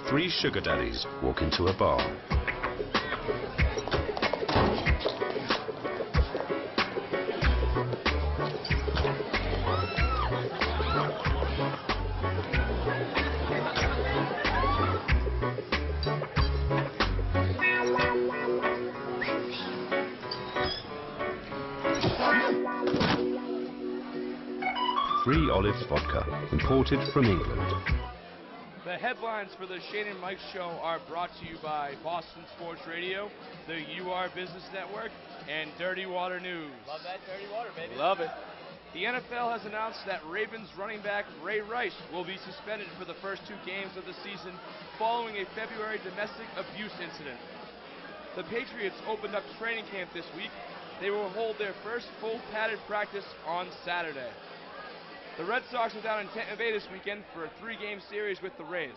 Three sugar daddies walk into a bar. Free Olive Vodka, imported from England. The headlines for the Shayne and Mike Show are brought to you by Boston Sports Radio, the UR Business Network, and Dirty Water News. Love that dirty water, baby. Love it. The NFL has announced that Ravens running back Ray Rice will be suspended for the first 2 games of the season following a February domestic abuse incident. The Patriots opened up training camp this week. They will hold their first full padded practice on Saturday. The Red Sox are down in Tampa Bay this weekend for a 3-game series with the Rays.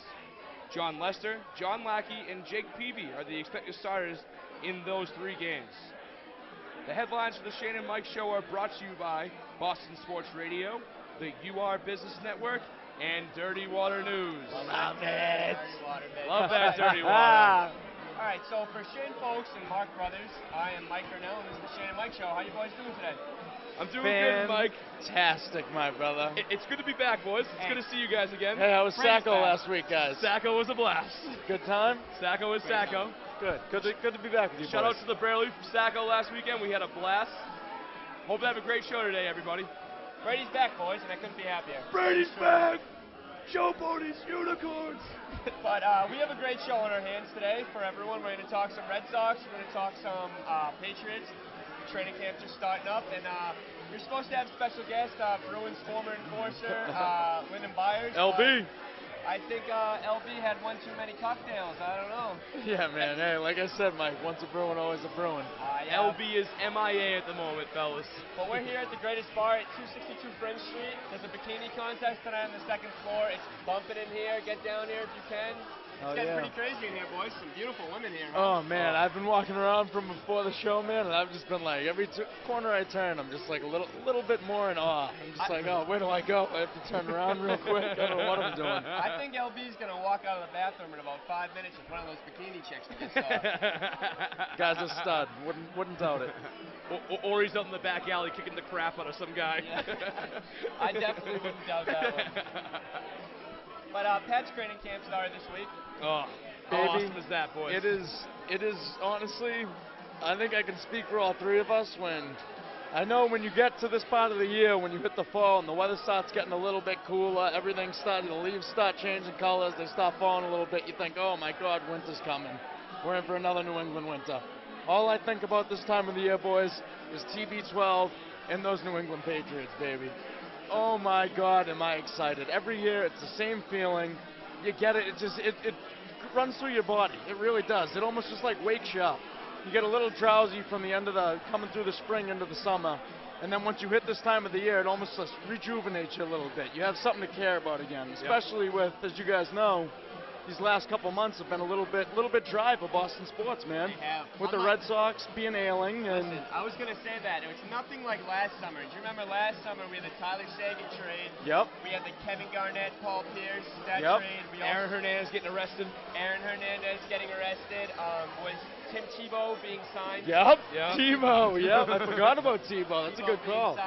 John Lester, John Lackey, and Jake Peavy are the expected starters in those 3 games. The headlines for the Shayne and Mike Show are brought to you by Boston Sports Radio, the UR Business Network, and Dirty Water News. Love it. Dirty water, baby. Love that dirty water. All right, so for Shayne folks and Mark Brothers, I am Mike Cornell, and this is the Shayne and Mike Show. How you boys doing today? I'm doing good, Mike. Fantastic, my brother. It's good to be back, boys. It's good to see you guys again. Hey, how was Sacco last week, guys? Sacco was a blast. Good time? Sacco was Sacco. Good. Good to be back with you, Shout boys. out to the Barely from Sacco last weekend. We had a blast. Hope to have a great show today, everybody. Brady's back, boys, and I couldn't be happier. Brady's back! Show ponies, unicorns! But we have a great show on our hands today for everyone. We're going to talk some Red Sox. We're going to talk some Patriots. Training camp just starting up, and you're supposed to have special guest, Bruins former enforcer, Lyndon Byers. LB. I think LB had one too many cocktails. I don't know. Yeah, man. Hey, like I said, Mike, once a Bruin, always a Bruin. Yeah. LB is MIA at the moment, fellas. But we're here at the greatest bar at 262 French Street. There's a bikini contest tonight on the 2nd floor. It's bumping in here. Get down here if you can. It's getting pretty crazy in here, boys. Some beautiful women here. Oh, man, I've been walking around from before the show, man, and I've just been like, every corner I turn, I'm just like a little bit more in awe. I'm just like, oh, where do I go? I have to turn around real quick. I don't know what I'm doing. I think LB's going to walk out of the bathroom in about 5 minutes with one of those bikini chicks we just saw. Guy's a stud. Wouldn't doubt it. Or he's out in the back alley kicking the crap out of some guy. Yeah. I definitely wouldn't doubt that one. But Pat's training camp started this week. Oh, how awesome is that, boys? It is honestly, I think I can speak for all 3 of us I know when you get to this part of the year, when you hit the fall and the weather starts getting a little bit cooler, the leaves start changing colors, they start falling a little bit, you think, oh my God, winter's coming. We're in for another New England winter. All I think about this time of the year, boys, is TB12 and those New England Patriots, baby. Oh my God, am I excited. Every year, it's the same feeling. You get it, it runs through your body. It really does. It almost just like wakes you up. You get a little drowsy from the end of coming through the spring into the summer. And then once you hit this time of the year, it almost just rejuvenates you a little bit. You have something to care about again, especially with, as you guys know, these last couple months have been a little bit dry for Boston sports, man. They have. With the Red Sox being ailing. Listen, I was going to say that. It was nothing like last summer. Do you remember last summer we had the Tyler Sagan trade? Yep. We had the Kevin Garnett, Paul Pierce, that Yep. trade. Aaron Hernandez getting arrested. Aaron Hernandez getting arrested. Was Tim Tebow being signed? Yep. Yep. Tebow. Yep. I forgot about Tebow. That's a good call.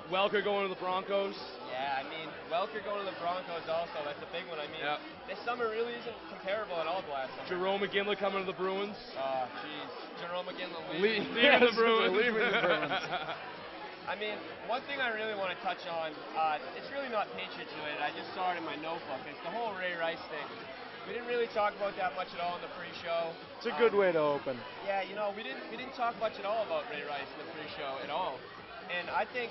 Welker going to the Broncos. Yeah, I mean, Welker going to the Broncos also. That's a big one. I mean, this summer really isn't comparable at all to last summer. Jerome McGinley coming to the Bruins. Oh, jeez. Jerome McGinley leaving the Bruins. Leaving the Bruins. I mean, one thing I really want to touch on, it's really not Patriots related. I just saw it in my notebook. It's the whole Ray Rice thing. We didn't really talk about that much at all in the pre-show. It's a good way to open. Yeah, you know, we didn't talk much at all about Ray Rice in the pre-show at all. And I think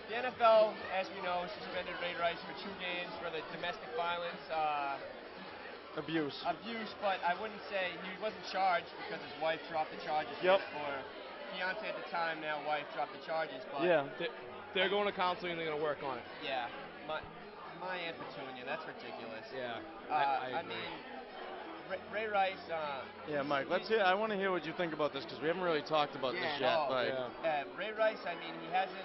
the NFL, as we know, suspended Ray Rice for 2 games for the domestic violence. Abuse, but I wouldn't say he wasn't charged because his wife dropped the charges. Yep. Or fiance at the time, now wife, dropped the charges. But yeah. They're going to counseling and they're going to work on it. Yeah. My Aunt Petunia, that's ridiculous. Yeah. I mean, Ray Rice. Yeah, Mike. I want to hear what you think about this because we haven't really talked about this yet. Ray Rice. I mean, he hasn't.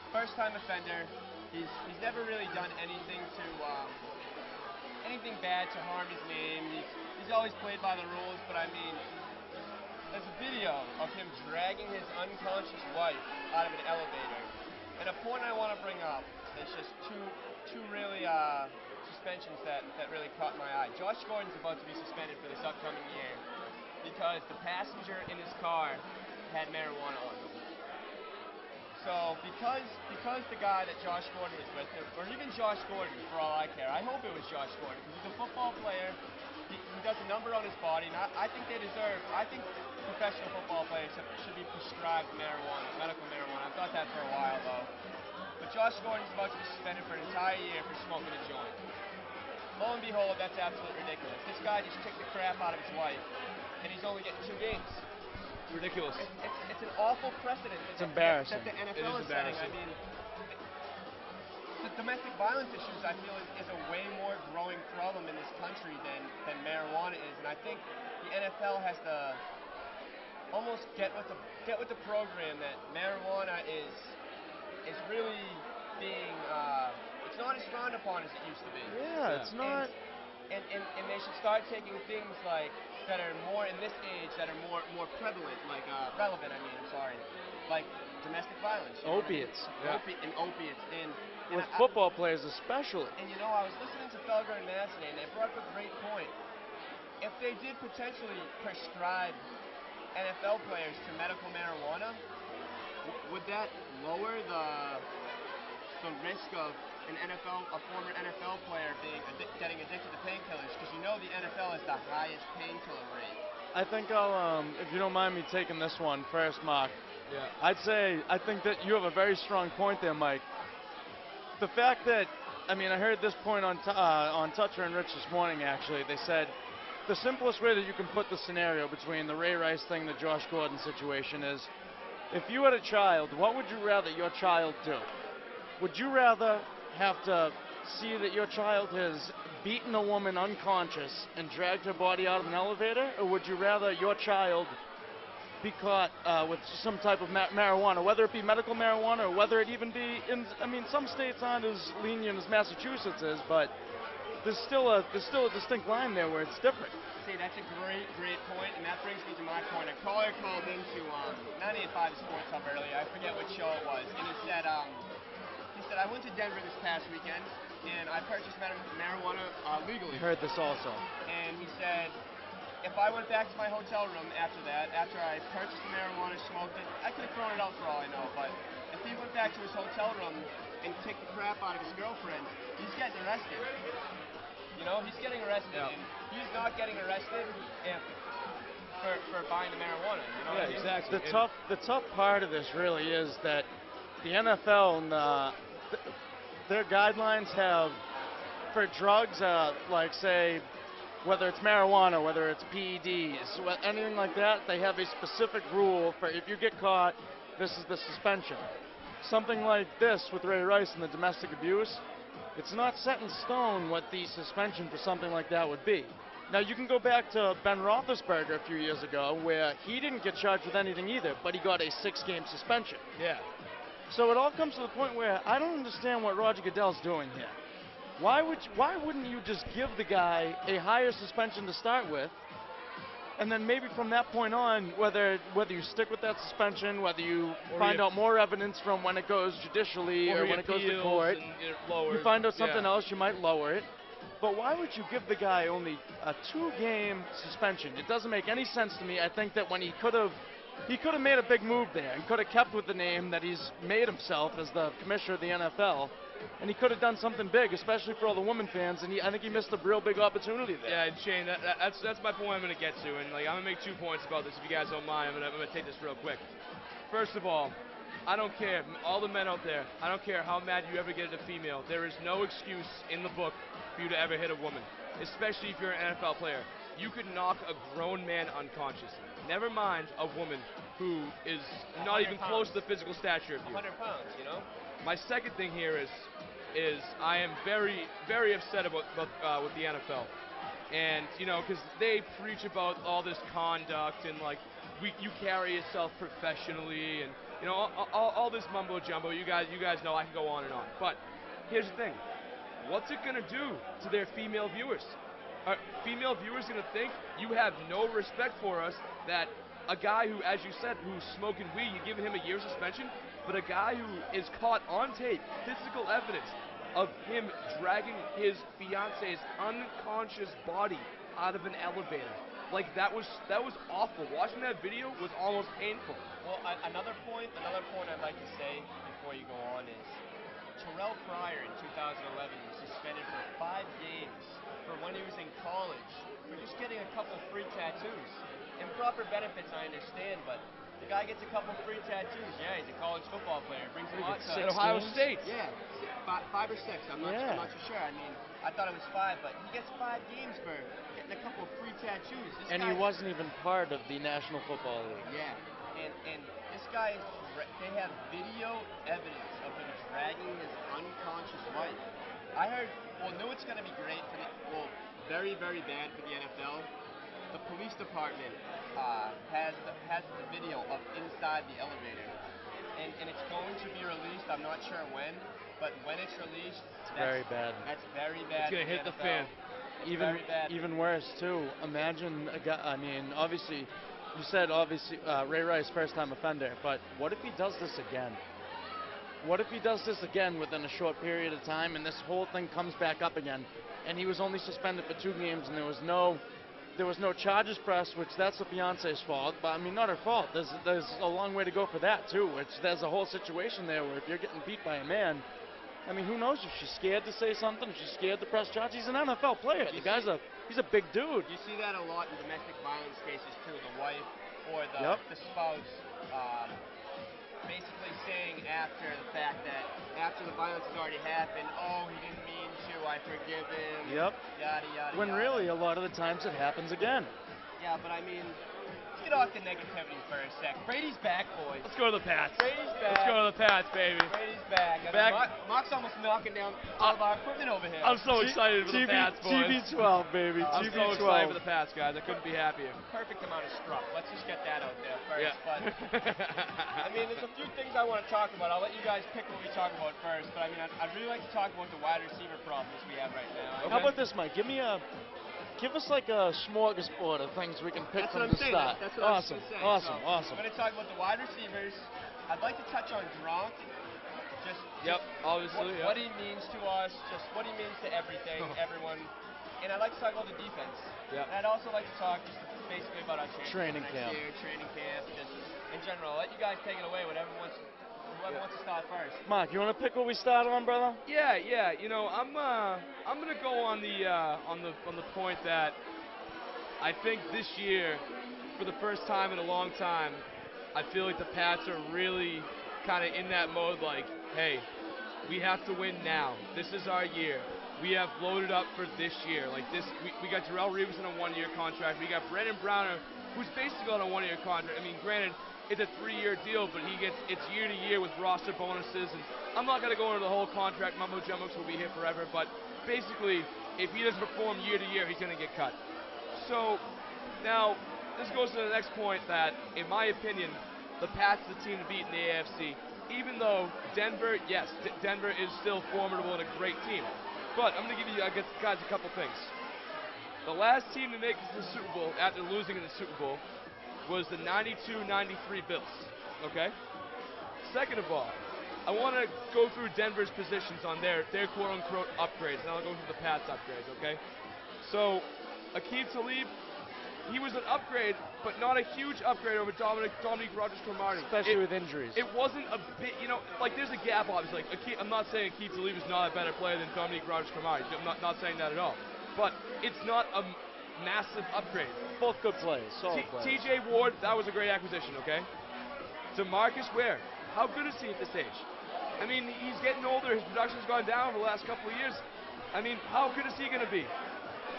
First-time offender. He's never really done anything to anything bad to harm his name. He's always played by the rules, but I mean, there's a video of him dragging his unconscious wife out of an elevator. And a point I want to bring up is just two really suspensions that really caught my eye. Josh Gordon's about to be suspended for this upcoming year because the passenger in his car had marijuana on him. So because the guy that Josh Gordon was with, or even Josh Gordon for all I care, I hope it was Josh Gordon because he's a football player. He does a number on his body, and I think I think professional football players should be prescribed marijuana, medical marijuana. I thought that for a while, though. But Josh Gordon's about to be suspended for an entire year for smoking a joint. Lo and behold, that's absolutely ridiculous. This guy just kicked the crap out of his wife, and he's only getting 2 games. Ridiculous. It's an awful precedent. It's embarrassing. That the NFL is setting. I mean, the domestic violence issues, I feel, is a way more growing problem in this country than marijuana is, and I think the NFL has to almost get with the program that marijuana is really being it's not as frowned upon as it used to be. Yeah, it's not. And they should start taking things like that are more in this age that are more prevalent, like relevant. Like domestic violence, Opiates. And opiates, and with football players especially. And I was listening to Felger and Madsen, and they brought up a great point. If they did potentially prescribe NFL players to medical marijuana, would that lower the risk of a former NFL player getting addicted to painkillers? Because the NFL is the highest painkiller rate. I think I'll, if you don't mind me taking this one first, Mark. Yeah. I think that you have a very strong point there, Mike. The fact that, I heard this point on Toucher and Rich this morning, actually. They said the simplest way that you can put the scenario between the Ray Rice thing and the Josh Gordon situation is, if you had a child, what would you rather your child do? Would you rather have to see that your child has beaten a woman unconscious and dragged her body out of an elevator, or would you rather your child be caught with some type of marijuana, whether it be medical marijuana or whether it even be in, some states aren't as lenient as Massachusetts is, but there's still a distinct line there where it's different. See, that's a great point, and that brings me to my point. A caller called into 98.5 Sports Hub earlier. I forget what show it was, and he said, I went to Denver this past weekend, and I purchased marijuana legally. I heard this also. And he said, if I went back to my hotel room after I purchased the marijuana, smoked it, I could have thrown it out for all I know, but if he went back to his hotel room and kicked the crap out of his girlfriend, he's getting arrested. He's getting arrested, and he's not getting arrested for buying the marijuana. Yeah, exactly. The tough part of this really is that the NFL and their guidelines have, for drugs, like say, whether it's marijuana, whether it's PEDs, anything like that, they have a specific rule for if you get caught, this is the suspension. Something like this with Ray Rice and the domestic abuse, it's not set in stone what the suspension for something like that would be. Now, you can go back to Ben Roethlisberger a few years ago where he didn't get charged with anything either, but he got a 6-game suspension. Yeah. So it all comes to the point where I don't understand what Roger Goodell's doing here. Why wouldn't you just give the guy a higher suspension to start with, and then maybe from that point on, whether you stick with that suspension, whether you find out more evidence from when it goes judicially or when it goes to court, you find out something else, you might lower it. But why would you give the guy only a 2-game suspension? It doesn't make any sense to me. I think that when he could have made a big move there and could have kept with the name that he's made himself as the commissioner of the NFL, and he could have done something big, especially for all the women fans, and I think he missed a real big opportunity there. Yeah, and Shane, that's my point I'm going to get to, and I'm going to make 2 points about this. If you guys don't mind, I'm going to take this real quick. First of all, I don't care, all the men out there, I don't care how mad you ever get at a female. There is no excuse in the book for you to ever hit a woman, especially if you're an NFL player. You could knock a grown man unconscious. Never mind a woman who is not even close to the physical stature of you. 100 pounds, My second thing here is I am very, very upset about with the NFL, and because they preach about all this conduct and you carry yourself professionally and all this mumbo jumbo. You guys know I can go on and on. But here's the thing: what's it going to do to their female viewers? Are female viewers going to think you have no respect for us, that a guy who, as you said, who's smoking weed, you're giving him a year suspension, but a guy who is caught on tape, physical evidence of him dragging his fiance's unconscious body out of an elevator. Like, that was awful. Watching that video was almost painful. Well, another point I'd like to say before you go on is Terrell Pryor in 2011 was suspended for 5 games for when he was in college for just getting a couple free tattoos. Improper benefits, I understand, but the guy gets a couple free tattoos. Yeah, he's a college football player. Brings a lot to At Ohio State. Yeah, 5 or 6. I'm not too sure. I mean, I thought it was 5, but he gets 5 games for getting a couple free tattoos. And he wasn't even part of the National Football League. Yeah, and this guy, they have video evidence of him dragging his unconscious wife. I heard, knew it's going to be great for very, very bad for the NFL. The police department has the video of inside the elevator, and it's going to be released. I'm not sure when, but when it's released, that's very bad. That's very bad. It's gonna hit the fan. Even worse too. Imagine a guy. I mean, obviously, you said Ray Rice, first-time offender, but what if he does this again? What if he does this again within a short period of time, and this whole thing comes back up again, and he was only suspended for 2 games, and there was no charges pressed, which that's the fiance's fault, but I mean, not her fault. There's a long way to go for that too. There's a whole situation there where if you're getting beat by a man, I mean, who knows if she's scared to say something, if she's scared to press charges. He's an NFL player. The guy's he's a big dude. You see that a lot in domestic violence cases too. The wife or the spouse basically saying after the fact that after the violence has already happened, oh, he didn't mean to, I forgive him. Yep. Yada yada. When really a lot of the times it happens again. Yeah, but I mean, let's get off the negativity for a sec. Brady's back, boys. Let's go to the Pats. Brady's back. Let's go to the Pats, baby. Brady's back. I Back. mean, Mark's almost knocking down all of our equipment over here. I'm so excited for the Pats, boys. TB12, baby. I'm so TB12. excited for the Pats, guys. I couldn't be happier. Perfect amount of struck. Let's just get that out there first. Yeah. But I mean, there's a few things I want to talk about. I'll let you guys pick what we talk about first. But I mean, I'd really like to talk about the wide receiver problems we have right now. How about this, Mike? Give us like a smorgasbord of things we can pick That's from what I'm the saying. start. That's what Awesome, I was saying. awesome, So, awesome. I'm going to talk about the wide receivers. I'd like to touch on Gronk. Obviously. What he means to us, just what he means to everything, everyone. And I'd like to talk about the defense. Yep. And I'd also like to talk just basically about our Training camp. Training camp, just in general. I'll let you guys take it away, whoever wants to start first. Mark, you want to pick what we started on, brother? Yeah. You know, I'm gonna go on the point that I think this year, for the first time in a long time, I feel like the Pats are really kind of in that mode, like, hey, we have to win now. This is our year. We have loaded up for this year. Like this, we got Darrelle Reeves on a 1-year contract. We got Brandon Browner, who's basically on a 1-year contract. I mean, granted, it's a 3-year deal, but it's year to year with roster bonuses. And I'm not going to go into the whole contract mumbo jumbo, will be here forever. But basically, if he doesn't perform year to year, he's going to get cut. So now this goes to the next point that, in my opinion, the Pats are the team to beat in the AFC. Even though Denver, yes, Denver is still formidable and a great team. But I'm going to give you guys a couple things. The last team to make it to the Super Bowl after losing in the Super Bowl was the 92-93 Bills, okay? Second of all, I want to go through Denver's positions on their quote-unquote upgrades, and I'll go through the Pats upgrades, okay? So, Aqib Talib, he was an upgrade, but not a huge upgrade over Dominique Rodgers-Cromartie. Especially with injuries. It wasn't a bit, like there's a gap, obviously. Like, I'm not saying Aqib Talib is not a better player than Dominique Rodgers-Cromartie. I'm not saying that at all. But it's not a massive upgrade. Both good plays, solid plays. TJ Ward, that was a great acquisition, okay? DeMarcus Ware, how good is he at this age? I mean, he's getting older. His production's gone down over the last couple of years. I mean, how good is he going to be?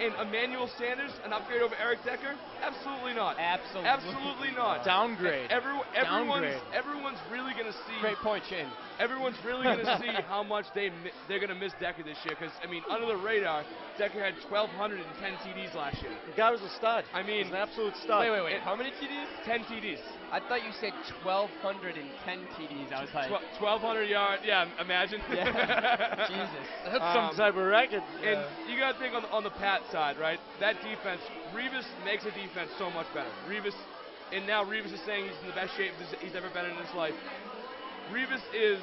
And Emmanuel Sanders, an upgrade over Eric Decker? Absolutely not. Absolutely not. Downgrade. Everyone's really going to see. Great point, Shane. everyone's really going to see how much they're going to miss Decker this year. Because, I mean, under the radar, Decker had 1,210 TDs last year. The guy was a stud. I mean, he's an absolute stud. Wait. How many TDs? 10 TDs. I thought you said 1,210 TDs. I was like, 1,200 yards. Yeah, imagine. Yeah. Jesus. That's some type of record. And you got to think on the Pat side, right? That defense, Revis makes a defense so much better. And now Revis is saying he's in the best shape he's ever been in his life. Revis is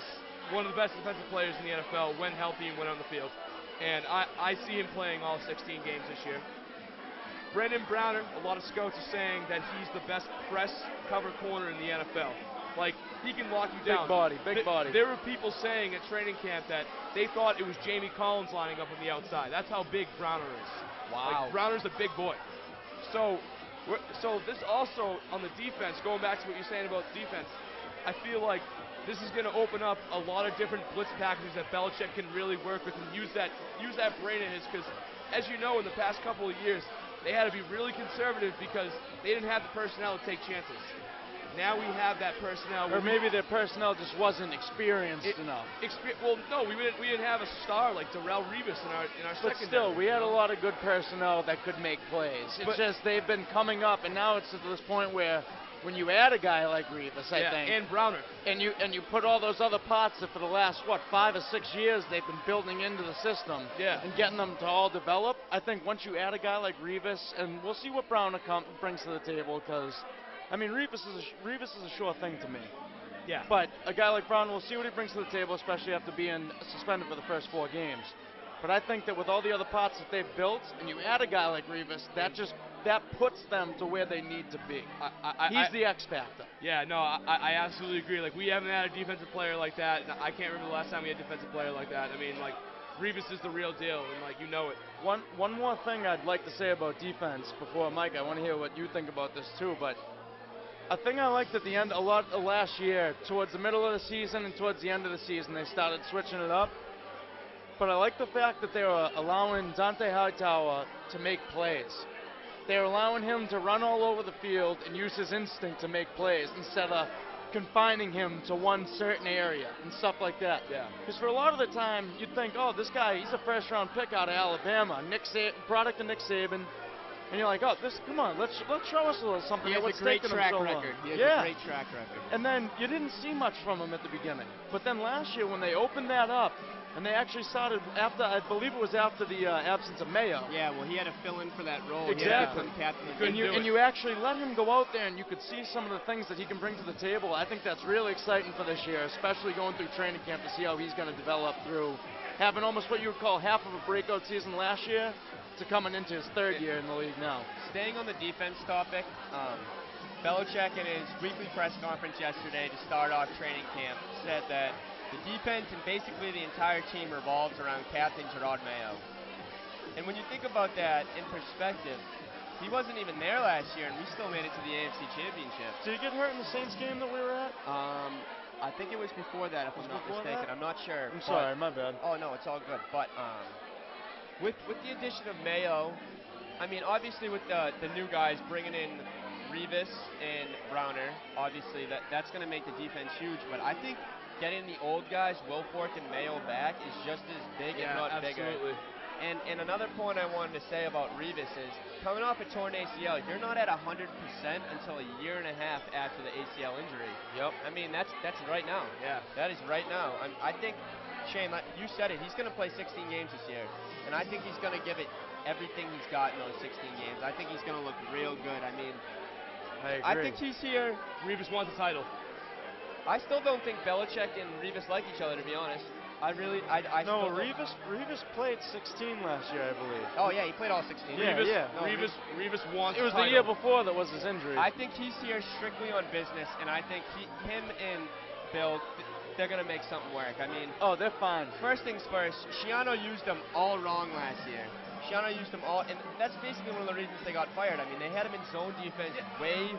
one of the best defensive players in the NFL when healthy and when on the field. And I see him playing all 16 games this year. Brandon Browner, a lot of scouts are saying that he's the best press cover corner in the NFL. Like, he can lock you down. Big body. There were people saying at training camp that they thought it was Jamie Collins lining up on the outside. That's how big Browner is. Wow. Like, Browner's a big boy. So this also, on the defense, going back to what you're saying about defense, I feel like this is going to open up a lot of different blitz packages that Belichick can really work with and use that brain of his, because as you know, in the past couple of years, they had to be really conservative because they didn't have the personnel to take chances. Now we have that personnel. Or maybe their personnel just wasn't experienced enough. Well, no, we didn't have a star like Darrell Revis in our But secondary. still, we had a lot of good personnel that could make plays. It's just they've been coming up, and now it's to this point where when you add a guy like Revis, I think, and Browner, and you put all those other parts that for the last 5 or 6 years they've been building into the system, and getting them to all develop. I think once you add a guy like Revis, and we'll see what Browner brings to the table, because I mean Revis is a sure thing to me. Yeah. But a guy like Brown, we'll see what he brings to the table, especially after being suspended for the first 4 games. But I think that with all the other parts that they've built, and you add a guy like Revis, that puts them to where they need to be. He's the X factor. Yeah, no, I absolutely agree. Like, we haven't had a defensive player like that. I can't remember the last time we had a defensive player like that. I mean, like, Revis is the real deal, and like, you know it. One more thing I'd like to say about defense before, Mike, I want to hear what you think about this too, but a thing I liked at the end a lot of last year, towards the middle of the season and towards the end of the season, they started switching it up. But I like the fact that they were allowing Dante Hightower to make plays. They're allowing him to run all over the field and use his instinct to make plays instead of confining him to one certain area and stuff like that. Yeah. Because for a lot of the time, you'd think, oh, this guy, he's a first-round pick out of Alabama, product of Nick Saban. And you're like, oh, come on, let's show us a little something. He has What's a great taking him track so long? record. He has a great track record. And then you didn't see much from him at the beginning. But then last year when they opened that up, and they actually started after, I believe it was after the absence of Mayo. Yeah, well, he had to fill in for that role. Exactly. And you actually let him go out there, and you could see some of the things that he can bring to the table. I think that's really exciting for this year, especially going through training camp to see how he's going to develop through having almost what you would call half of a breakout season last year to coming into his 3rd year in the league now. Staying on the defense topic, Belichick in his weekly press conference yesterday to start off training camp said that the defense and basically the entire team revolves around Captain Gerard Mayo. And when you think about that in perspective, he wasn't even there last year, and we still made it to the AFC Championship. Did he get hurt in the Saints game that we were at? I think it was before that, if I'm not mistaken. I'm not sure. I'm sorry, my bad. Oh, no, it's all good. But with the addition of Mayo, I mean, obviously with the new guys bringing in Revis and Browner, obviously that's going to make the defense huge. But I think getting the old guys, Wilfork and Mayo, back is just as big, if not absolutely. bigger. And another point I wanted to say about Revis is, coming off a torn ACL, you're not at 100% until a year and a half after the ACL injury. Yep. I mean, that's right now. Yeah. That is right now. I think, Shane, like you said it, he's going to play 16 games this year. And I think he's going to give it everything he's got in those 16 games. I think he's going to look real good. I mean, I think he's here. Revis wants a title. I still don't think Belichick and Revis like each other, to be honest. No, Revis played 16 last year, I believe. Oh, yeah, he played all 16. Yeah. No, Revis wants It was a title. the year before that was his injury. I think he's here strictly on business, and I think him and Bill, they're going to make something work. I mean, oh, they're fine. First things first, Shiano used them all wrong last year. Shiano used them all, and that's basically one of the reasons they got fired. I mean, they had him in zone defense way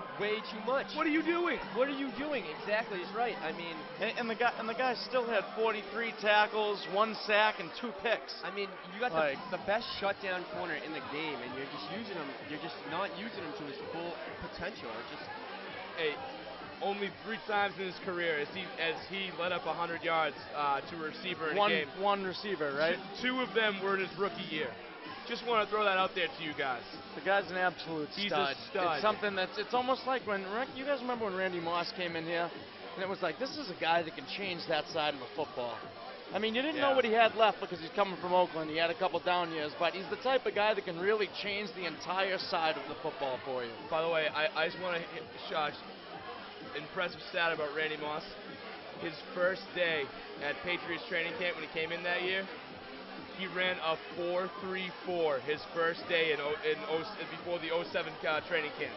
too much. What are you doing? What are you doing? Exactly, he's right. I mean, and the guy still had 43 tackles, 1 sack, and 2 picks. I mean, you got the best shutdown corner in the game, and you're just using him. You're just not using him to his full potential. It's just, hey, only 3 times in his career as he led up 100 yards to a receiver in a game. One receiver, right? Two of them were in his rookie year. Just want to throw that out there to you guys. The guy's an absolute He's stud. a stud. It's something it's almost like when, you guys remember when Randy Moss came in here? And it was like, this is a guy that can change that side of the football. I mean, you didn't know what he had left because he's coming from Oakland. He had a couple down years, but he's the type of guy that can really change the entire side of the football for you. By the way, I just want to hit impressive stat about Randy Moss. His first day at Patriots training camp when he came in that year, he ran a 4.34 his first day before the 07 training camp.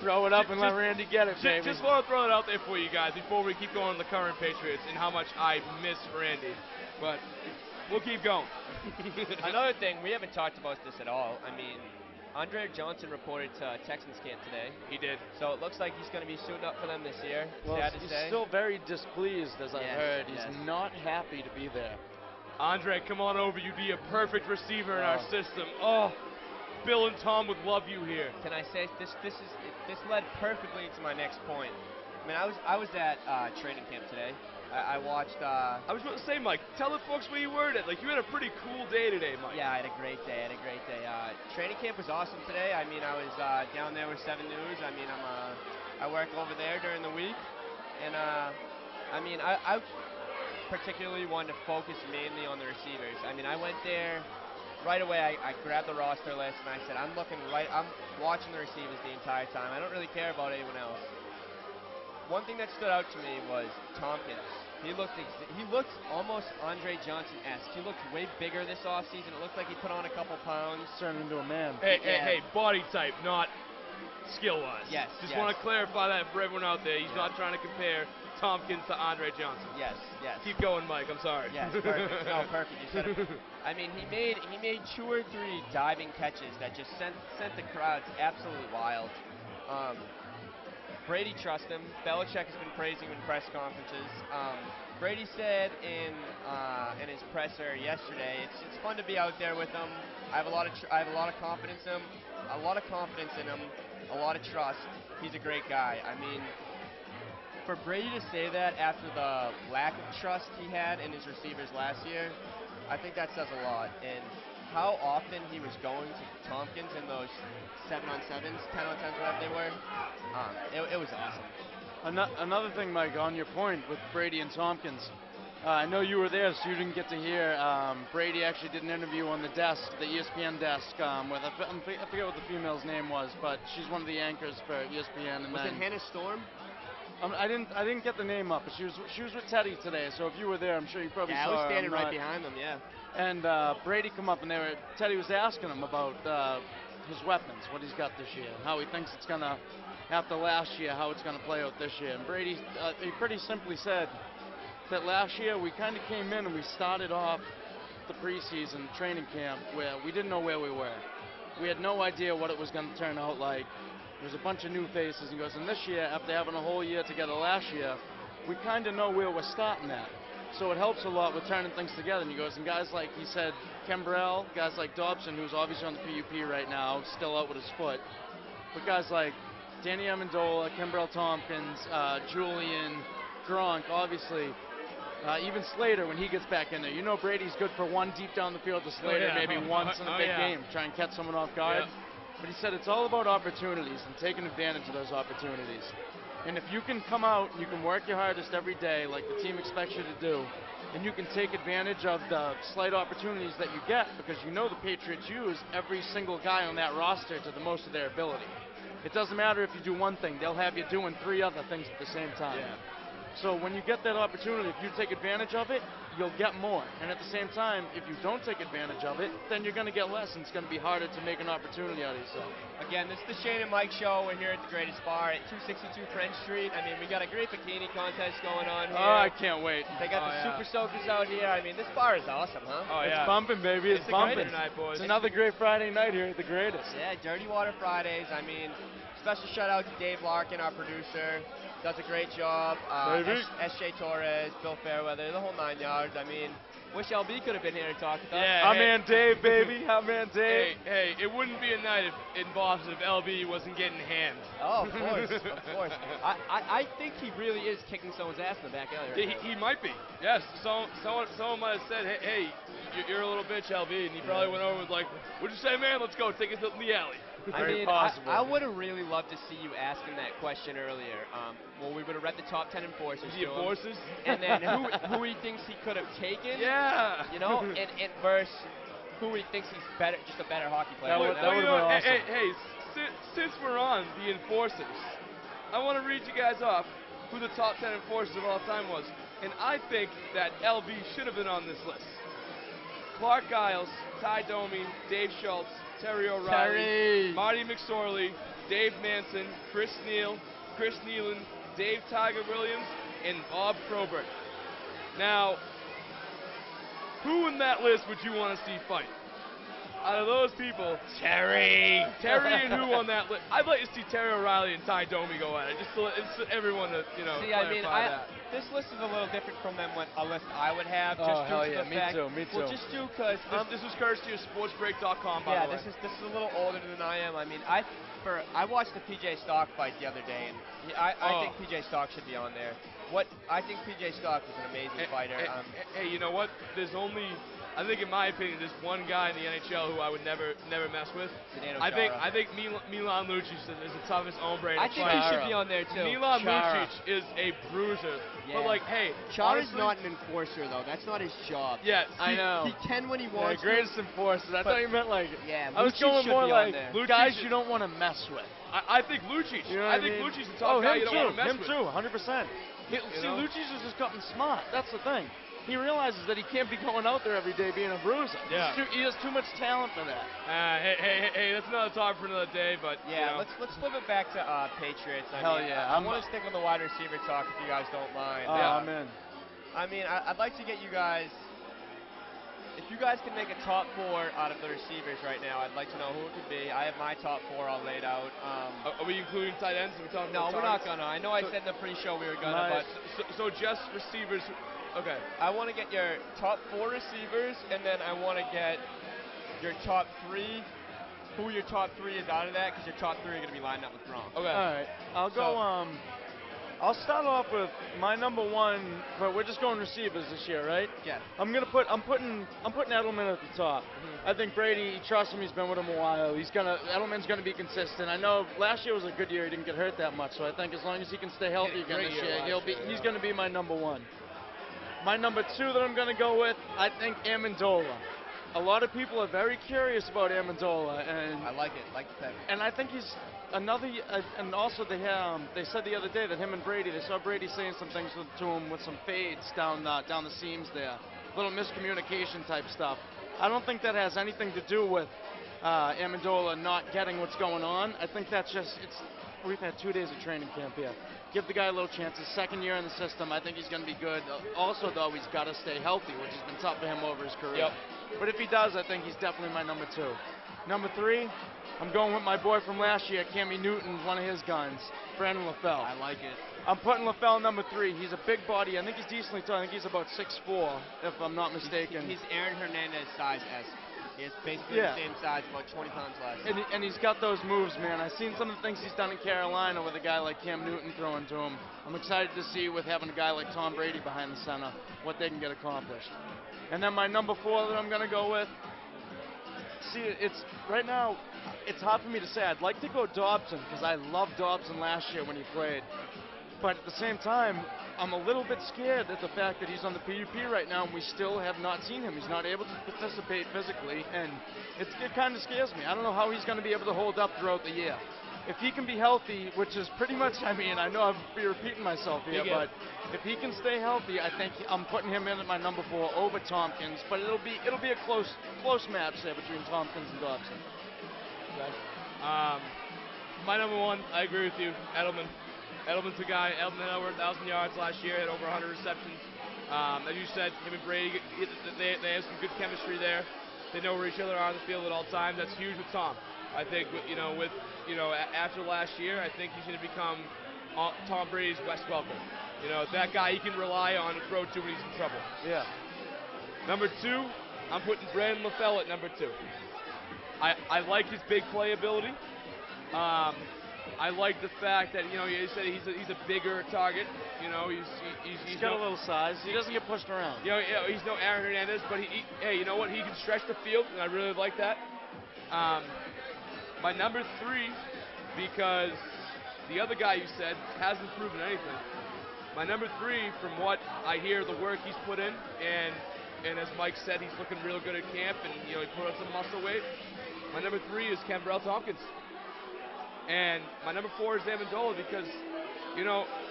Throw it up and let Randy get it, baby. Just want to throw it out there for you guys before we keep going on the current Patriots and how much I miss Randy. But we'll keep going. Another thing, we haven't talked about this at all. I mean, Andre Johnson reported to Texans camp today. He did. So it looks like he's going to be suiting up for them this year. Well, Sad to he's say. still very displeased, as I heard. He's not happy to be there. Andre, come on over. You'd be a perfect receiver in our system. Oh, Bill and Tom would love you here. Can I say this led perfectly into my next point. I mean, I was at training camp today. I watched. I was about to say, Mike, tell the folks where you were at. Like, you had a pretty cool day today, Mike. Yeah, I had a great day. Training camp was awesome today. I mean, I was down there with 7 News. I mean, I work over there during the week, and I mean, I particularly wanted to focus mainly on the receivers. I mean, I went there right away. I grabbed the roster list and I said, I'm watching the receivers the entire time. I don't really care about anyone else. One thing that stood out to me was Tompkins. He looked almost Andre Johnson-esque. He looked way bigger this offseason. It looked like he put on a couple pounds. Turned into a man. Hey, body type, not skill-wise. Yes. Just want to clarify that for everyone out there. He's not trying to compare Tompkins to Andre Johnson. Yes. Keep going, Mike. I'm sorry. Yes, perfect. No, perfect. You said it. I mean, he made 2 or 3 diving catches that just sent the crowds absolutely wild. Brady trusts him. Belichick has been praising him in press conferences. Brady said in his presser yesterday, it's fun to be out there with him. I have a lot of confidence in him. A lot of trust. He's a great guy. I mean, for Brady to say that after the lack of trust he had in his receivers last year, I think that says a lot. And how often he was going to Tompkins in those 7-on-7s, 10-on-10s, whatever they were, it was awesome. Another thing, Mike, on your point with Brady and Tompkins, I know you were there, so you didn't get to hear. Brady actually did an interview on the desk, the ESPN desk, with I forget what the female's name was, but she's one of the anchors for ESPN. And was it Hannah Storm? I didn't get the name up, but she was with Teddy today. So if you were there, I'm sure you probably saw her. Yeah, I was standing right behind them. Yeah. And Brady come up, and Teddy was asking him about his weapons, what he's got this year, and how he thinks it's gonna, after last year, how it's gonna play out this year. And Brady, he pretty simply said that last year we kind of came in and we started off the preseason training camp where we didn't know where we were. We had no idea what it was going to turn out like. There was a bunch of new faces. He goes, and this year, after having a whole year together last year, we kind of know where we're starting at. So it helps a lot with turning things together. And he goes, and guys like, he said, Kimbrell, guys like Dobson, who's obviously on the PUP right now, still out with his foot. But guys like Danny Amendola, Kimbrell Tompkins, Julian, Gronk, obviously, even Slater when he gets back in there. You know Brady's good for one deep down the field to Slater, maybe once in a big game, try and catch someone off guard. Yeah. But he said it's all about opportunities and taking advantage of those opportunities. And if you can come out and you can work your hardest every day like the team expects you to do, and you can take advantage of the slight opportunities that you get, because you know the Patriots use every single guy on that roster to the most of their ability. It doesn't matter if you do one thing, they'll have you doing 3 other things at the same time. Yeah. So when you get that opportunity, if you take advantage of it, you'll get more. And at the same time, if you don't take advantage of it, then you're going to get less, and it's going to be harder to make an opportunity out of yourself. Again, this is the Shayne and Mike Show. We're here at the Greatest Bar at 262 French Street. I mean, we got a great bikini contest going on here. Oh, I can't wait. They got the Super Soakers out here. I mean, this bar is awesome, huh? Oh, yeah. It's bumping, baby. It's bumping. Tonight, boys. It's another great Friday night here at the Greatest. Yeah, Dirty Water Fridays. I mean, special shout out to Dave Larkin, our producer. Does a great job. S.J. Torres, Bill Fairweather, the whole 9 yards. I mean, Wish LB could have been here to talk with us. Yeah, Our hey. man Dave, baby. Our man Dave. Hey, it wouldn't be a night in Boston if LB wasn't getting hammed. Oh, of course, of course. I think he really is kicking someone's ass in the back alley right now. He might be. Yes. Someone might have said, hey, you're a little bitch, LB, and he probably went over and was like, what'd you say, man? Let's go. Take it to the alley. I Very mean, possible. I would have really loved to see you asking that question earlier. Well, we would have read the top 10 enforcers. The to him, enforcers? and then who he thinks he could have taken. Yeah. You know, and versus who he thinks he's better, just a better hockey player. That would- right that now. would- you know, been awesome. hey, since we're on the enforcers, I want to read you guys off who the top 10 enforcers of all time was. And I think that LB should have been on this list. Clark Giles, Ty Domi, Dave Schultz, Terry O'Reilly, Marty McSorley, Dave Manson, Chris Neal, Chris Nealon, Dave Tiger Williams, and Bob Probert. Now, who in that list would you want to see fight? Out of those people, Terry and who on that list? I'd like to see Terry O'Reilly and Ty Domi go at it, just to let everyone to, See, I mean, clarify that. this list is a little different from them a list I would have. Oh, Just hell due to yeah, the me fact, too, me Well, too. just due because This was courtesy of sportsbreak.com, by yeah, the way. this is a little older than I am. I mean, I watched the PJ Stock fight the other day, and I think PJ Stock should be on there. I think PJ Stock was an amazing fighter. Hey, you know what? There's only, I think in my opinion, there's one guy in the NHL who I would never mess with. Zdeno I think Chara. Milan Lucic is the toughest hombre in I the think fight. he should be on there too. Milan Chara. Lucic is a bruiser. Yeah. But like, hey, Chara's honestly, not an enforcer though. That's not his job. Yeah, I know. He can when he Yeah, wants greatest enforcers. I thought you meant like. Yeah, I was Lucic going should more be on like there. guys Lucic- you don't want to mess with. I think Lucic. You know I what think mean? Lucic's the top guy you don't want to mess him with. too, 100%. See, know? Lucic has just gotten smart. That's the thing. He realizes that he can't be going out there every day being a bruiser. Yeah. He has too much talent for that. Hey, that's another talk for another day. But Yeah, you know. let's flip it back to Patriots. Hell yeah. I want to stick with the wide receiver talk if you guys don't mind. Oh, man. I mean, I'd like to get you guys. If you guys can make a top 4 out of the receivers right now, I'd like to know who it could be. I have my top 4 all laid out. Are we including tight ends? Are we talking No, about we're not targets? gonna. I know I said in the pre-show we were gonna, Nice. but So just receivers. Okay. I want to get your top 4 receivers, and then I want to get your top 3. Who your top 3 is out of that? Because your top 3 are gonna be lined up with Gronk. Okay. All right. I'll go. I'll start off with my number 1, but we're just going receivers this year, right? Yeah. I'm putting Edelman at the top. I think Brady, trust him, he's been with him a while. Edelman's gonna be consistent. I know last year was a good year, he didn't get hurt that much, so I think as long as he can stay healthy again great this year year, last year, he's gonna be my number 1. My number 2 that I'm gonna go with, I think Amendola. A lot of people are very curious about Amendola, and I like it. Like the pick. and I think he's another. And also they said the other day that him and Brady, they saw Brady saying some things to him with some fades down the seams there, little miscommunication type stuff. I don't think that has anything to do with Amendola not getting what's going on. I think that's just we've had 2 days of training camp here. Give the guy a little chance. His second year in the system, I think he's going to be good. Also, though, he's got to stay healthy, which has been tough for him over his career. Yep. But if he does, I think he's definitely my number 2. Number 3, I'm going with my boy from last year, Cammy Newton, one of his guns, Brandon LaFell. I like it. I'm putting LaFell number 3. He's a big body. I think he's decently tall. I think he's about 6'4", if I'm not mistaken. He's Aaron Hernandez size-esque. He's basically Yeah. the same size, about 20 pounds less. And he's got those moves, man. I've seen some of the things he's done in Carolina with a guy like Cam Newton throwing to him. I'm excited to see with having a guy like Tom Brady behind the center, what they can get accomplished. And then my number 4 that I'm going to go with, see, it's right now, it's hard for me to say. I'd like to go Dobson because I loved Dobson last year when he played. But at the same time, I'm a little bit scared at the fact that he's on the PUP right now and we still have not seen him. He's not able to participate physically, and it kind of scares me. I don't know how he's going to be able to hold up throughout the year. If he can be healthy, which is pretty much, I mean, I know I'll be repeating myself here, but if he can stay healthy, I think I'm putting him in at my number 4 over Tompkins. But it'll be a close match there between Tompkins and Dobson. Okay. My number 1, I agree with you, Edelman. Edelman's the guy. Edelman had over 1,000 yards last year, had over 100 receptions. As you said, him and Brady, they have some good chemistry there. They know where each other are on the field at all times. That's huge with Tom. I think, after last year, I think he's going to become Tom Brady's Wes Welker. That guy he can rely on to throw to when he's in trouble. Yeah. Number 2, I'm putting Brandon LaFell at number 2. I like his big playability. I like the fact that, you said he's a bigger target. He's got a little size. He doesn't get pushed around. He's no Aaron Hernandez, but hey, you know what? He can stretch the field, and I really like that. My number 3, because the other guy you said hasn't proven anything. My number 3, from what I hear, the work he's put in, and as Mike said, he's looking real good at camp, and he put on some muscle weight. My number 3 is Kenbrell Tompkins. And my number 4 is Amendola because,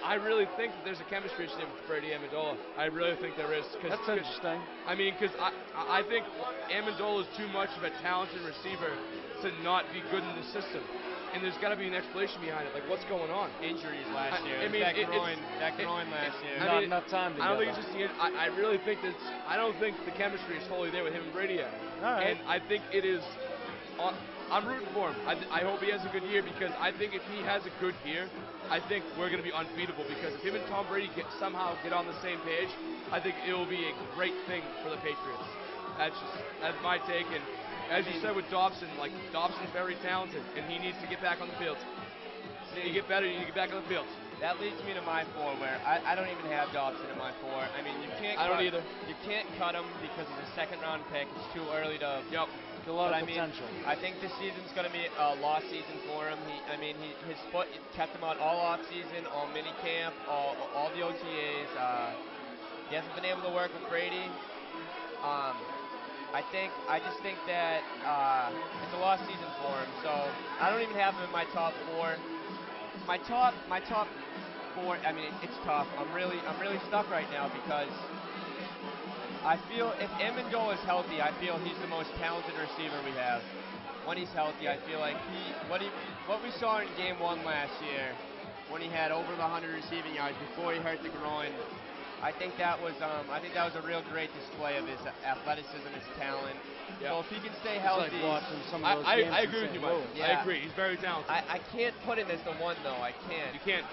I really think that there's a chemistry between Brady and Amendola. I really think there is. That's interesting. I mean, because I think Amendola is too much of a talented receiver to not be good in the system. And there's got to be an explanation behind it. Like, what's going on? Injuries last year. I mean, that groin last year. Not enough time together. I don't think it's just. I really think that. I don't think the chemistry is totally there with him and Brady yet. All right. And I think it is. I'm rooting for him. I hope he has a good year because I think if he has a good year, I think we're going to be unbeatable because if him and Tom Brady somehow get on the same page, I think it will be a great thing for the Patriots. That's my take. And as you said with Dobson, Dobson's very talented and he needs to get back on the field. You get better, you need to get back on the field. That leads me to my 4, where I don't even have Dobson in my 4. I mean, you can't. I don't either. You can't cut him because he's a second-round pick. It's too early to. Yep. A lot of potential. I think this season's going to be a lost season for him. His foot kept him out all off season, all mini camp, all the OTAs. He hasn't been able to work with Brady. I just think that it's a lost season for him. So I don't even have him in my top 4. My top 4. I mean, it's tough. I'm really stuck right now because I feel if Amendola is healthy, I feel he's the most talented receiver we have. When he's healthy, I feel like what we saw in Game 1 last year, when he had over the 100 receiving yards before he hurt the groin, I think that was a real great display of his athleticism, his talent. Yep. So if he can stay healthy, like watching some of those games I agree with you, Mike. Yeah. I agree. He's very talented. I can't put him as the 1 though. I can't. You can't.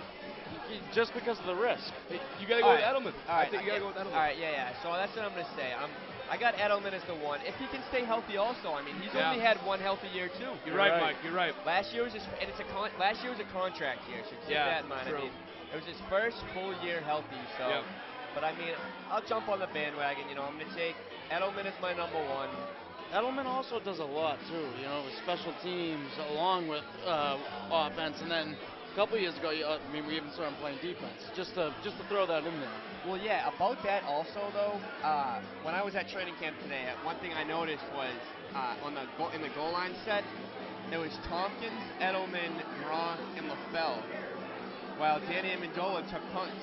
Just because of the risk. You got to go with Edelman. I think you got to go with Edelman. All right, yeah. So that's what I'm going to say. I got Edelman as the 1. If he can stay healthy also, I mean, he's only had 1 healthy year too. You're right, Mike. You're right. Last year was last year was a contract year, so keep that in mind. True. I mean, it was his first full year healthy, so. Yep. But I mean, I'll jump on the bandwagon. I'm going to take Edelman as my number 1. Edelman also does a lot too, with special teams along with offense, and then a couple years ago, we even saw him playing defense. Just to throw that in there. Well, yeah. About that also though, when I was at training camp today, one thing I noticed was in the goal line set, it was Tompkins, Edelman, Gronk, and LaFell, while Danny Amendola took punts.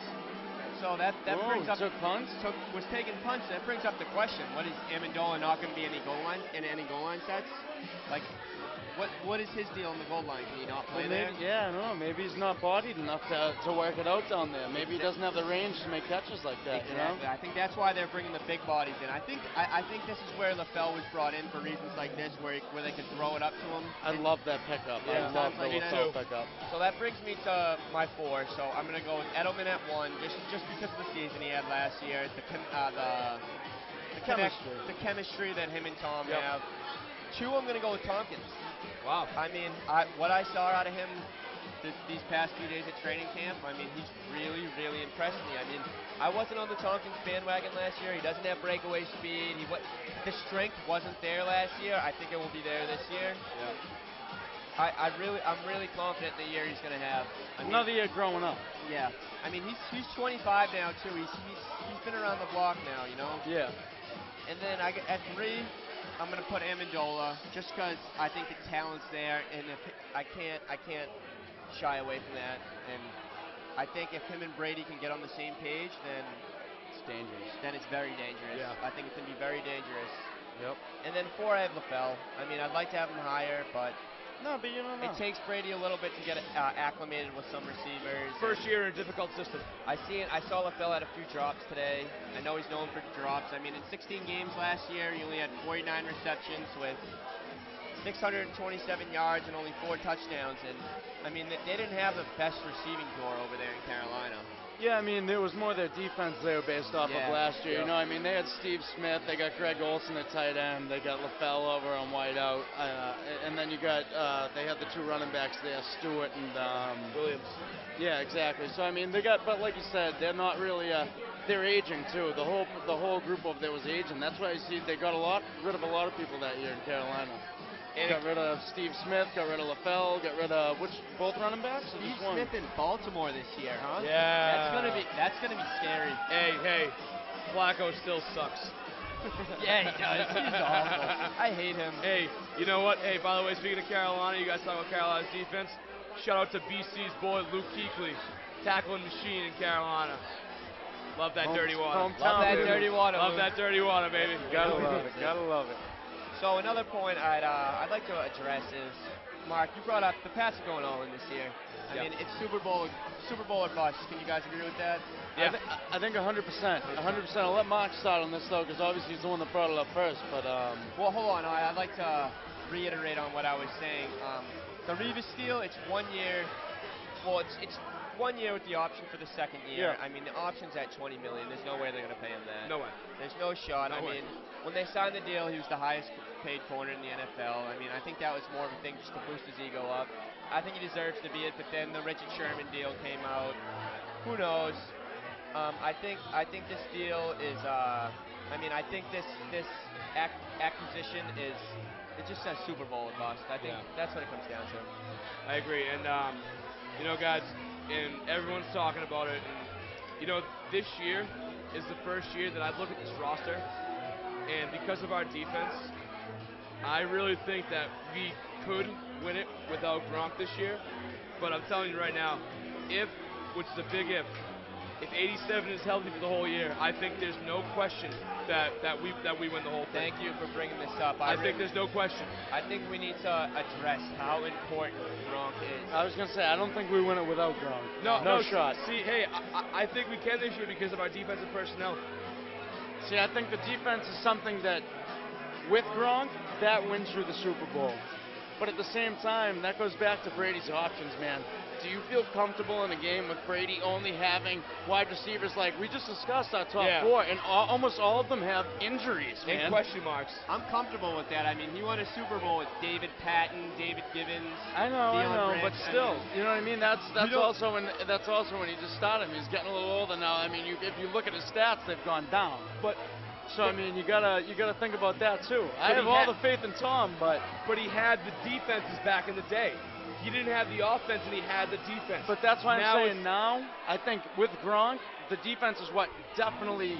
So that brings up was taking punts. That brings up the question: what is Amendola not going to be in any goal line sets? Like, what is his deal in the goal line? Can he not play there? Yeah, I don't know. Maybe he's not bodied enough to work it out down there. Maybe he doesn't have the range to make catches like that. Exactly. I think that's why they're bringing the big bodies in. I think this is where LaFell was brought in for reasons like this, where they could throw it up to him. I love that pickup. Yeah, I love the LaFell pickup. So that brings me to my 4. So I'm going to go with Edelman at 1, just because of the season he had last year. The chemistry that him and Tom have. 2, I'm going to go with Tompkins. Wow. I mean, what I saw out of him these past few days at training camp, I mean, he's really, really impressed me. I mean, I wasn't on the Tompkins bandwagon last year. He doesn't have breakaway speed. The strength wasn't there last year. I think it will be there this year. Yeah. I'm really confident in the year he's going to have. Another year growing up. Yeah. I mean, he's 25 now too. He's been around the block now, Yeah. And then at 3. I'm going to put Amendola just because I think the talent's there, and if I can't shy away from that. And I think if him and Brady can get on the same page, then it's dangerous. Then it's very dangerous. Yeah. I think it's going to be very dangerous. Yep. And then 4, I have LaFell. I mean, I'd like to have him higher, but it takes Brady a little bit to get acclimated with some receivers. First year in a difficult system. I saw LaFell had a few drops today. I know he's known for drops. I mean, in 16 games last year, he only had 49 receptions with 627 yards and only 4 touchdowns. And I mean, they didn't have the best receiving core over there in Carolina. Yeah, I mean, there was more their defense they were based off of last year. You know, I mean, they had Steve Smith, they got Greg Olson at tight end, they got LaFell over on wideout, and then you got, they had the 2 running backs there, Stewart and Williams. Yeah, exactly. So I mean, they got, but like you said, they're not really. They're aging too. The whole group over there was aging. That's why you see they got rid of a lot of people that year in Carolina. And got rid of Steve Smith, got rid of LaFell, got rid of both running backs. Steve Smith in Baltimore this year, huh? Yeah. That's gonna be scary. Hey, Flacco still sucks. Yeah, he does. He's awful. I hate him. Hey, you know what? Hey, by the way, speaking of Carolina, you guys talk about Carolina's defense. Shout out to BC's boy Luke Kuechly, tackling machine in Carolina. Love that dirty water. Love that dirty water. Love that dirty water, baby. Gotta love it. Gotta love it. So another point I'd like to address is, Mark, you brought up the Pats are going all in this year. I mean, it's Super Bowl or bust. Can you guys agree with that? Yeah. I think 100%. 100%. I'll let Mark start on this though, because obviously he's the one that brought it up first. But well, hold on. I'd like to reiterate on what I was saying. The Revis deal, it's 1 year. Well, it's 1 year with the option for the second year. Yeah. I mean, the option's at $20 million. There's no way they're going to pay him that. No way. There's no shot. No way. mean, when they signed the deal, he was the highest paid corner in the NFL. I mean, I think that was more of a thing just to boost his ego up. I think he deserves to be it, but then the Richard Sherman deal came out. Who knows? I think this deal is. I think this acquisition is. It just says Super Bowl or bust. I think that's what it comes down to. I agree, and you know, guys, and everyone's talking about it. And, you know, this year is the first year that I look at this roster, and because of our defense, I really think that we could win it without Gronk this year. But I'm telling you right now, which is a big if 87 is healthy for the whole year, I think there's no question that we win the whole thing. Thank you for bringing this up. I think there's no question. I think we need to address how important Gronk is. I was gonna say I don't think we win it without Gronk. No shot. See, hey, I think we can this year because of our defensive personnel. See, I think the defense is something that, with Gronk, that wins you the Super Bowl. But at the same time, that goes back to Brady's options, man. Do you feel comfortable in a game with Brady only having wide receivers like we just discussed our top 4, and almost all of them have injuries, man? And question marks. I'm comfortable with that. I mean, he won a Super Bowl with David Patton, David Givens. I know, Briggs. but still, you know what I mean? That's also when he just started. He's getting a little older now. I mean, if you look at his stats, they've gone down. So I mean, you gotta think about that too. I have all the faith in Tom, but he had the defenses back in the day. He didn't have the offense, and he had the defense. But that's why I'm saying now, I think with Gronk, the defense is what definitely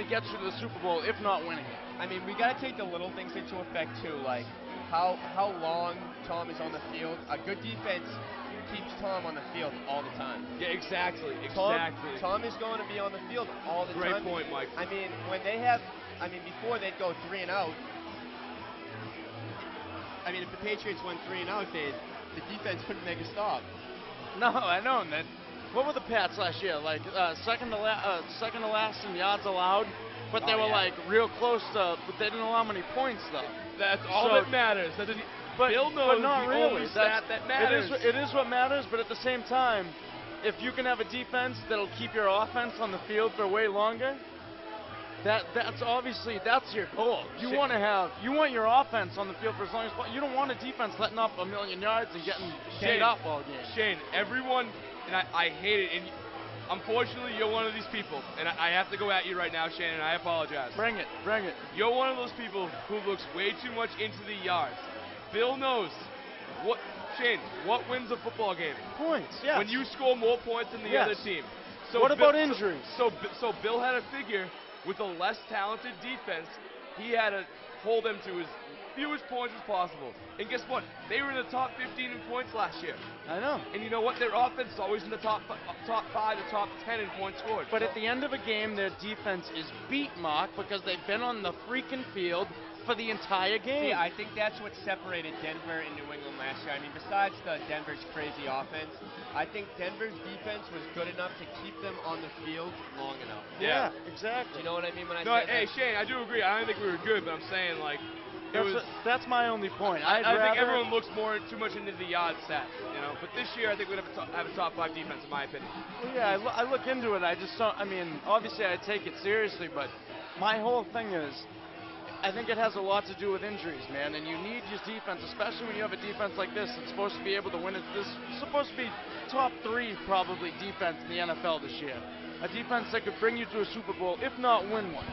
gets you to the Super Bowl, if not winning it. I mean, we gotta take the little things into effect too, like how long Tom is on the field. A good defense keeps Tom on the field all the time. Yeah, exactly. Tom is going to be on the field all the Great time. point, Mike. I mean, before they'd go 3 and out. I mean, if the Patriots went 3 and out, the defense couldn't make a stop. No, I know. And then, what were the Pats last year? Like second to last in yards allowed, but they were like real close to. But they didn't allow many points though. That's all that matters. Bill knows but not the really. only stat that matters. It is what matters, but at the same time, if you can have a defense that'll keep your offense on the field for way longer, that's obviously your goal. You want your offense on the field for as long as possible. You don't want a defense letting up 1 million yards and getting shade up all game. Shane, everyone, and I hate it, and unfortunately you're one of these people, and I have to go at you right now, Shane, and I apologize. Bring it. You're one of those people who looks way too much into the yards. Bill knows what wins a football game? Points, yes. When you score more points than the other team. So what about injuries? So Bill had a figure with a less talented defense. He had to hold them to as fewest points as possible. And guess what? They were in the top 15 in points last year. I know. And you know what? Their offense is always in the top 5 to top 10 in points scored. But at the end of a game, their defense is beat, Mark, because they've been on the freaking field for the entire game. See, I think that's what separated Denver and New England last year. I mean, besides Denver's crazy offense, I think Denver's defense was good enough to keep them on the field long enough. Yeah, exactly. Do you know what I mean when I say hey, that? Shane, I do agree. I don't think we were good, but I'm saying, like, That's my only point. I think everyone looks too much into the yard stats, you know. But this year, I think we'd have a top 5 defense, in my opinion. Well, yeah, I look into it. I just don't. I mean, obviously, I take it seriously, but my whole thing is, I think it has a lot to do with injuries, man. And you need your defense, especially when you have a defense like this that's supposed to be able to win it. This is supposed to be top 3 probably defense in the NFL this year. A defense that could bring you to a Super Bowl, if not win one.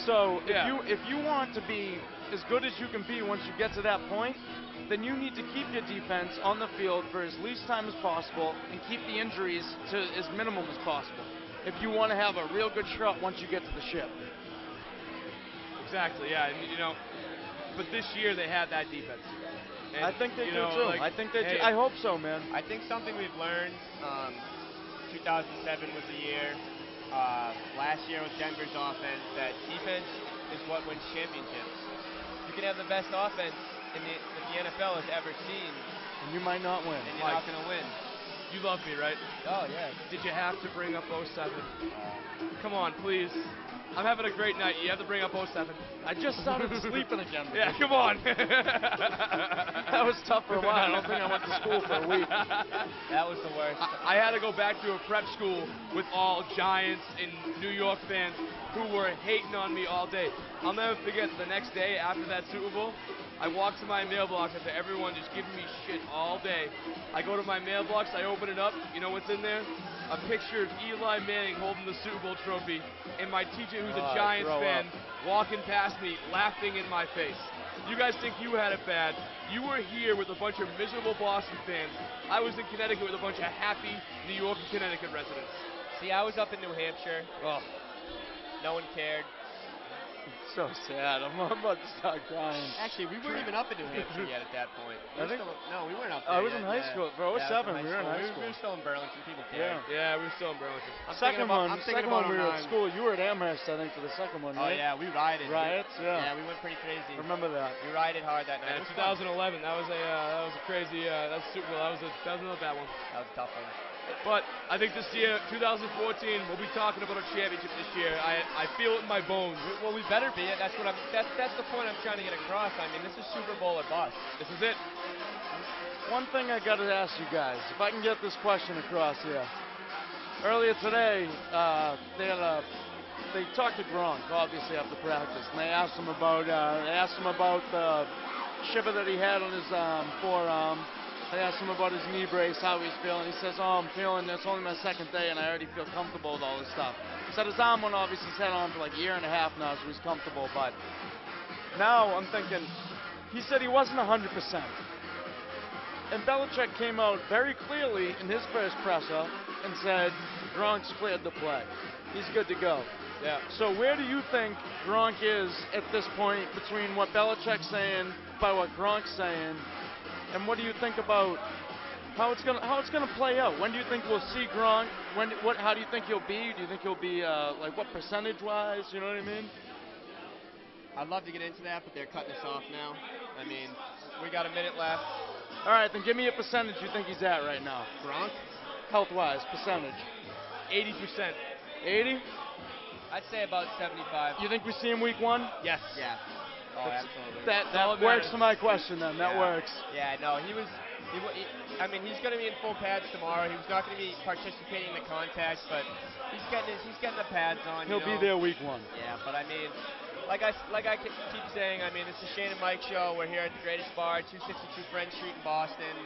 So if you want to be as good as you can be once you get to that point, then you need to keep your defense on the field for as least time as possible and keep the injuries to as minimum as possible if you want to have a real good shot once you get to the ship. Exactly, yeah. And, you know, but this year they had that defense. And, I think they do too. Like, I think they do. I hope so, man. I think something we've learned, 2007 was the year, last year was Denver's offense, that defense is what wins championships. You can have the best offense that the NFL has ever seen, and you might not win. And you're not going to win. You love me, right? Oh, yeah. Did you have to bring up 07? Come on, please. I'm having a great night. You have to bring up 07. I just started sleeping again. Yeah, come on. That was tough for a while. I don't think I went to school for a week. That was the worst. I had to go back to a prep school with all Giants and New York fans who were hating on me all day. I'll never forget the next day after that Super Bowl, I walked to my mailbox after everyone just giving me shit all day. I go to my mailbox, I open it up. You know what's in there? A picture of Eli Manning holding the Super Bowl trophy, and my teacher, who's a Giants fan, walking past me, laughing in my face. You guys think you had it bad. You were here with a bunch of miserable Boston fans. I was in Connecticut with a bunch of happy New York and Connecticut residents. See, I was up in New Hampshire. Oh. No one cared. So sad. I'm about to start crying. Actually, we weren't even up in New Hampshire yet at that point. No, we weren't up there. I was in high school. For 07, we were in high school. We were still in Burlington. People cared. Yeah, we were still in Burlington. Second one we were at school. You were at Amherst, I think, for the second one, right? Oh, yeah, we rioted. Riots? Yeah. Yeah, we went pretty crazy. Remember that. We rioted hard that night. Yeah, 2011. That was a crazy. That was Super Bowl. That was another bad one. That was a tough one. But I think this year, 2014, we'll be talking about a championship this year. I feel it in my bones. Well, we better be it. That's the point I'm trying to get across. I mean, this is Super Bowl or bust. This is it. One thing I got to ask you guys, if I can get this question across here. Earlier today, they talked to Gronk, obviously, after practice, and they asked him about the shiver that he had on his forearm. They asked him about his knee brace, how he's feeling. He says, I'm feeling, it's only my second day and I already feel comfortable with all this stuff. He said his arm one obviously he's had on for like a year and a half now, so he's comfortable, but now I'm thinking, he said he wasn't 100%. And Belichick came out very clearly in his first presser and said, Gronk's cleared to play. He's good to go. Yeah. So where do you think Gronk is at this point between what Belichick's saying by what Gronk's saying? And what do you think about how it's gonna play out? When do you think we'll see Gronk? How do you think he'll be? Do you think he'll be like what percentage-wise? You know what I mean? I'd love to get into that, but they're cutting us off now. I mean, we got a minute left. All right, then give me a percentage you think he's at right now. Gronk? Health-wise, percentage. 80%. 80? I'd say about 75. You think we see him week 1? Yes. Yeah. Oh, absolutely. That works for my question then. That works. Yeah, no, I mean, he's going to be in full pads tomorrow. He was not going to be participating in the contest, but he's getting the pads on. He'll be there week 1. Yeah, but I mean, like I keep saying, I mean, it's the Shayne and Mike Show. We're here at the greatest bar, 262 Friend Street in Boston.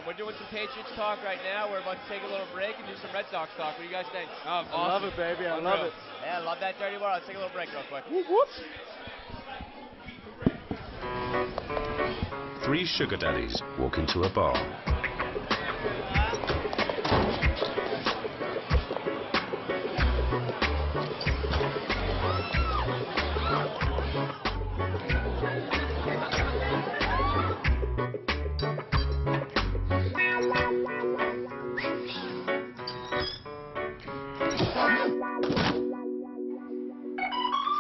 We're doing some Patriots talk right now. We're about to take a little break and do some Red Sox talk. What do you guys think? Oh, awesome. I love it, baby. I love it. Yeah, I love that dirty word. Let's take a little break real quick. Whoop, whoop. 3 sugar daddies walk into a bar.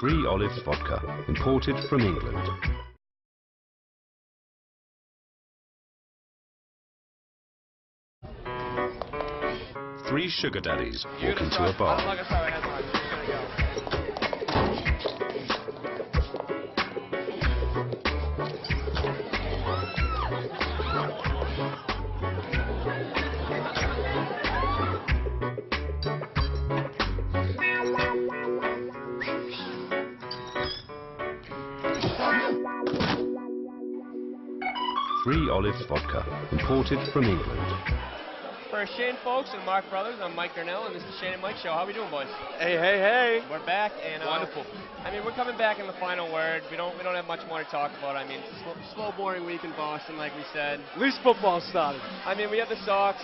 Three Olives vodka, imported from England. 3 sugar daddies walk into a bar. Three Olives Vodka, imported from England. For Shayne folks and Mark Brothers, I'm Mike Darnell, and this is the Shayne and Mike Show. How we doing, boys? Hey, hey, hey. We're back, and Wonderful. I mean, we're coming back in the final word. We don't have much more to talk about. I mean, slow, boring week in Boston, like we said. At least football started. I mean, we have the Sox.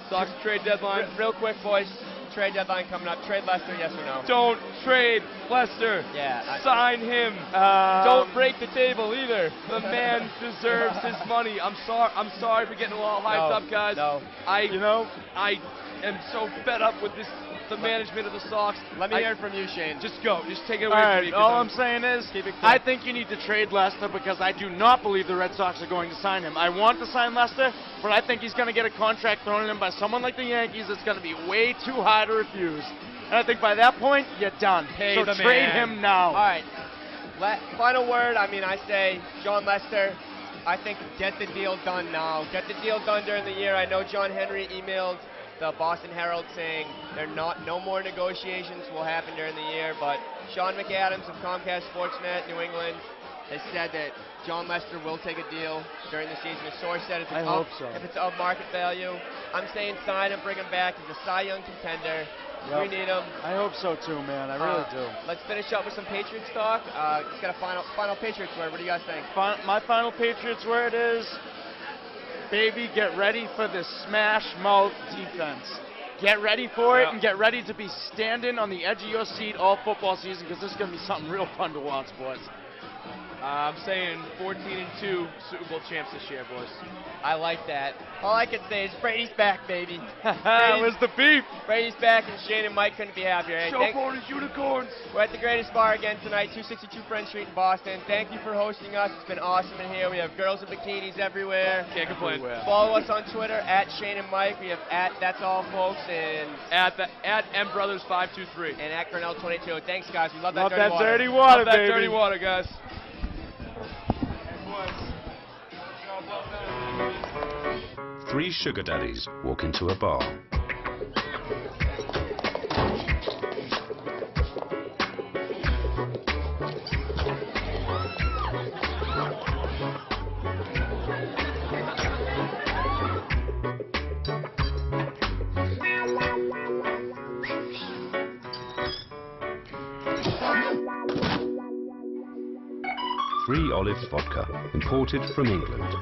Sox trade deadline. Real quick, boys. Trade deadline coming up. Trade Lester, yes or no? Don't trade Lester. Yeah. Sign him. Don't break the table either. The man deserves his money. I'm sorry for getting all hyped up, guys. No. I am so fed up with the management of the Sox. Let me hear it from you, Shayne. Just go. Just take it All away right, from me. all I'm saying is, Keep it quick. I think you need to trade Lester because I do not believe the Red Sox are going to sign him. I want to sign Lester, but I think he's going to get a contract thrown at him by someone like the Yankees that's going to be way too high to refuse. And I think by that point, you're done. Pay so the trade man. him now. All right. Final word. I mean, I say John Lester. I think get the deal done now. Get the deal done during the year. I know John Henry emailed the Boston Herald saying no more negotiations will happen during the year, but Sean McAdams of Comcast Sportsnet New England has said that John Lester will take a deal during the season. His source said if it's of market value. I'm saying sign him, bring him back. He's a Cy Young contender. Yep. We need him. I hope so too, man. I really do. Let's finish up with some Patriots talk. Just got a final Patriots word. What do you guys think? My final Patriots word is, baby, get ready for the smash mouth defense. Get ready for it and get ready to be standing on the edge of your seat all football season because this is going to be something real fun to watch, boys. I'm saying 14-2 Super Bowl champs this year, boys. I like that. All I can say is Brady's back, baby. Where's the beef? Brady's back, and Shayne and Mike couldn't be happier. Hey, Showboaters, unicorns. we're at the greatest bar again tonight, 262 Friend Street in Boston. Thank you for hosting us. It's been awesome in here. We have girls in bikinis everywhere. Can't complain. Follow us on Twitter at Shayne and Mike. We have at That's All Folks and At MBrothers523 and at Cornell22. Thanks, guys. We love that Love dirty that water. dirty water, Love that baby. dirty water, guys. 3 sugar daddies walk into a bar. Three Olives Vodka, imported from England.